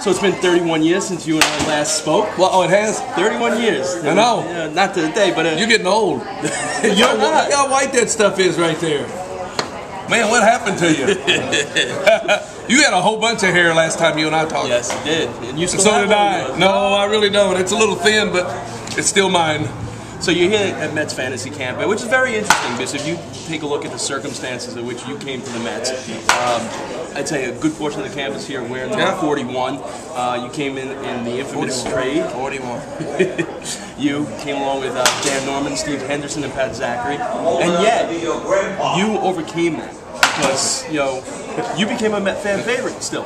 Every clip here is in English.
So it's been 31 years since you and I last spoke. Well, oh, it has? 31 years. I know. Yeah, not to the day, but... You're getting old. You know look how white that stuff is right there. Man, what happened to you? You had a whole bunch of hair last time you and I talked. Yes, you did. And you still so have did I. No, I really don't. It's a little thin, but it's still mine. So you're here at Mets Fantasy Camp, which is very interesting because if you take a look at the circumstances in which you came to the Mets, I'd say a good portion of the camp is here wearing number 41. You came in the infamous 41. trade. 41. You came along with Dan Norman, Steve Henderson, and Pat Zachary, and yet you overcame that because you became a Met fan favorite still.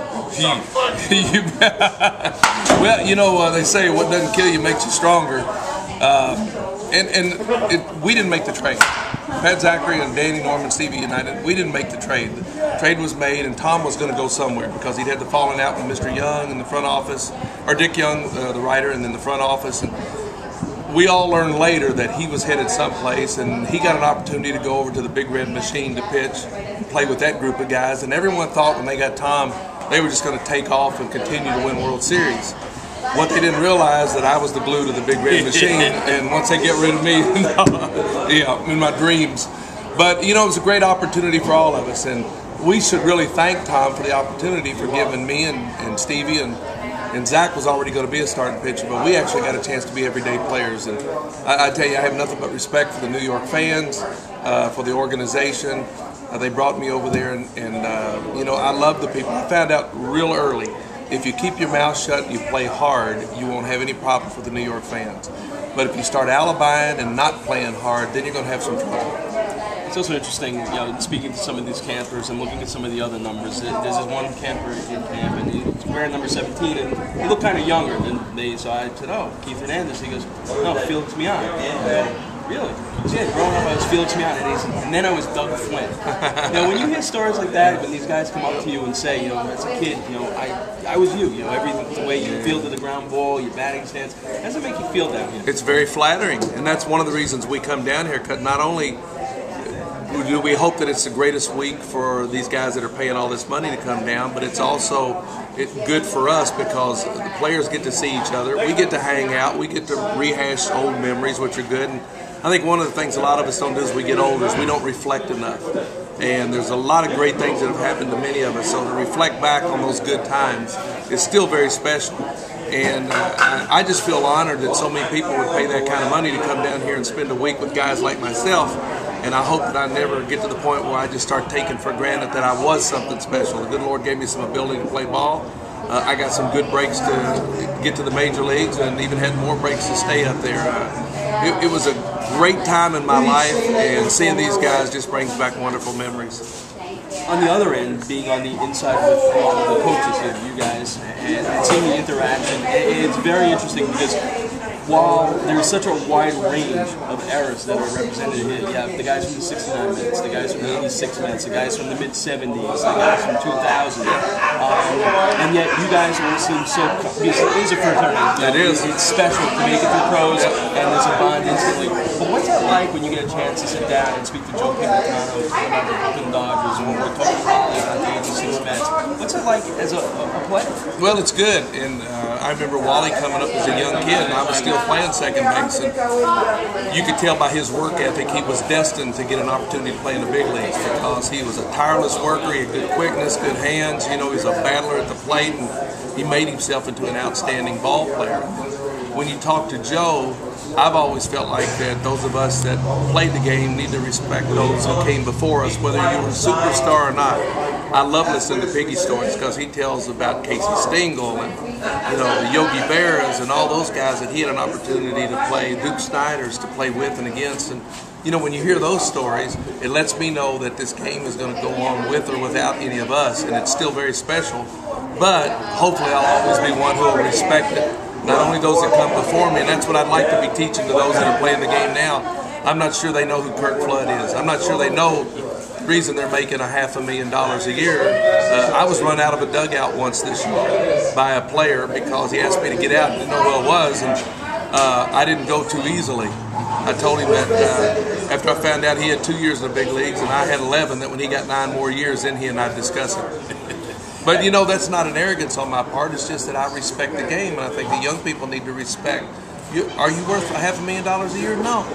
Well, they say what doesn't kill you makes you stronger. We didn't make the trade. Pat Zachary and Danny Norman, Stevie United, we didn't make the trade. The trade was made, and Tom was going to go somewhere because he'd had the falling out with Mr. Young in the front office, or Dick Young, the writer, and then the front office. And we all learned later that he was headed someplace, and he got an opportunity to go over to the Big Red Machine to pitch, play with that group of guys. And everyone thought when they got Tom, they were just going to take off and continue to win World Series. What they didn't realize that I was the glue to the Big Red Machine, and once they get rid of me, in my dreams. But it was a great opportunity for all of us, and we should really thank Tom for the opportunity for giving me and Stevie and Zach was already going to be a starting pitcher, but we actually got a chance to be everyday players. And I tell you, I have nothing but respect for the New York fans, for the organization. They brought me over there, and I love the people. I found out real early. If you keep your mouth shut and you play hard, you won't have any problems with the New York fans. But if you start alibiing and not playing hard, then you're going to have some trouble. It's also interesting, speaking to some of these campers and looking at some of the other numbers. There's this one camper in camp, and he's wearing number 17, and he looked kind of younger than me. So I said, "Oh, Keith Hernandez." He goes, "No, Felix Mian." I go, "Really?" He goes, "Yeah, growing up I was Felix Mian, and then I was Doug Flynn." When you hear stories like that, when these guys come up to you and say, as a kid, I was you. Everything, the way you fielded the ground ball, your batting stance, how does it make you feel down here? It's very flattering, and that's one of the reasons we come down here. Because not only do we hope that it's the greatest week for these guys that are paying all this money to come down, but it's also good for us because the players get to see each other. We get to hang out. We get to rehash old memories, which are good. And I think one of the things a lot of us don't do as we get older is we don't reflect enough. And there's a lot of great things that have happened to many of us. So to reflect back on those good times is still very special. And I just feel honored that so many people would pay that kind of money to come down here and spend a week with guys like myself. And I hope that I never get to the point where I just start taking for granted that I was something special. The good Lord gave me some ability to play ball. I got some good breaks to get to the major leagues and even had more breaks to stay up there. It was a great time in my life, and seeing these guys just brings back wonderful memories. On the other end, being on the inside with the coaches here, you guys, and seeing the interaction, it's very interesting because while there's such a wide range of eras that are represented here, you have the guys from the 69 Mets, the guys from the 86 Mets, the guys from the mid-70s, the guys from 2000, and yet you guys all seem so, because it is a fraternity. It is. It's special to make it through pros, and there's a bond instantly. But what's that like when you get a chance to sit down and speak to Joe Pimentano about the Brooklyn Dodgers, or we're talking probably about the 86 Mets? What's it like as a player? Well, it's good, and I remember Wally coming up as a young kid, and I was still playing second base, and you could tell by his work ethic he was destined to get an opportunity to play in the big leagues because he was a tireless worker, he had good quickness, good hands, he was a battler at the plate, and he made himself into an outstanding ball player. When you talk to Joe, I've always felt like that those of us that played the game need to respect those who came before us, whether you were a superstar or not. I love listening to Piggy stories because he tells about Casey Stengel and the Yogi Berras and all those guys that he had an opportunity to play, Duke Snyder's to play with and against. And when you hear those stories, it lets me know that this game is going to go on with or without any of us, and it's still very special. But hopefully I'll always be one who will respect it. Not only those that come before me, and that's what I'd like to be teaching to those that are playing the game now. I'm not sure they know who Kirk Flood is. I'm not sure they know the reason they're making $500,000 a year. I was run out of a dugout once this year by a player because he asked me to get out and didn't know who I was, and I didn't go too easily. I told him that after I found out he had 2 years in the big leagues and I had 11, that when he got 9 more years, then he and I discussed it. But, you know, that's not an arrogance on my part. It's just that I respect the game, and I think the young people need to respect. Are you worth $500,000 a year? No.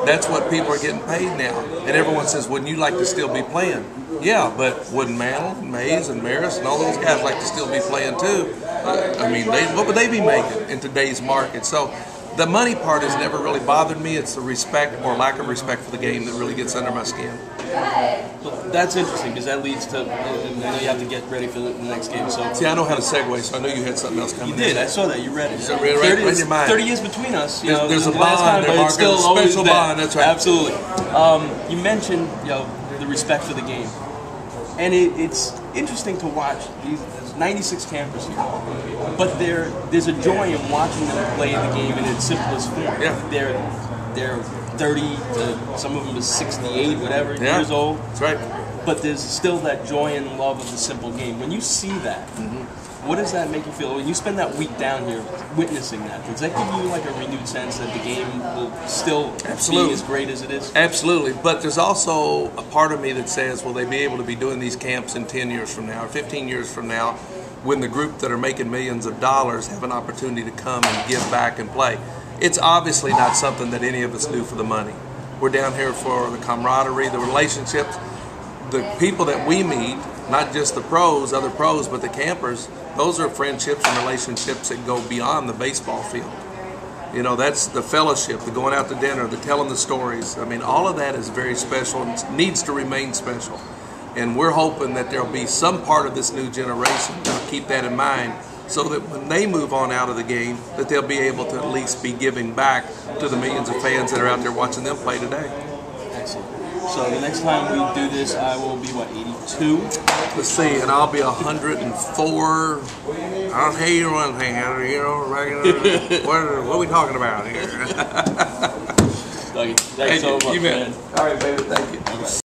That's what people are getting paid now. And everyone says, wouldn't you like to still be playing? Yeah, but wouldn't Mantle, and Mays, and Maris, and all those guys like to still be playing too? I mean, what would they be making in today's market? So the money part has never really bothered me. It's the respect or lack of respect for the game that really gets under my skin. Well, that's interesting because that leads to, and I know you have to get ready for the next game. So see, I know how to segue, so I know you had something else coming. You did. I saw that. You read it. So right in your mind. 30 years between us. You know, there's a last bond time, there, but it's still Mark. There's a special bond. That's right. Absolutely. You mentioned, you know, the respect for the game, and it's interesting to watch. There's 96 campers here, but there's a joy in watching them play the game in its simplest form. Yeah. They're 30 to some of them is 68, whatever years old. That's right. But there's still that joy and love of the simple game. When you see that, what does that make you feel? When you spend that week down here witnessing that, does that give you like a renewed sense that the game will still be as great as it is? Absolutely. But there's also a part of me that says, will they be able to be doing these camps in 10 years from now or 15 years from now when the group that are making millions of dollars have an opportunity to come and give back and play? It's obviously not something that any of us do for the money. We're down here for the camaraderie, the relationships. The people that we meet, not just the pros, other pros, but the campers, those are friendships and relationships that go beyond the baseball field. You know, that's the fellowship, the going out to dinner, the telling the stories. I mean, all of that is very special and needs to remain special. And we're hoping that there'll be some part of this new generation that'll keep that in mind so that when they move on out of the game, that they'll be able to at least be giving back to the millions of fans that are out there watching them play today. Excellent. So the next time we do this, I will be, what, 82? Let's see, and I'll be 104. I'll tell you one thing, you know, what are we talking about here? Thank you so much, man. All right, baby, thank you.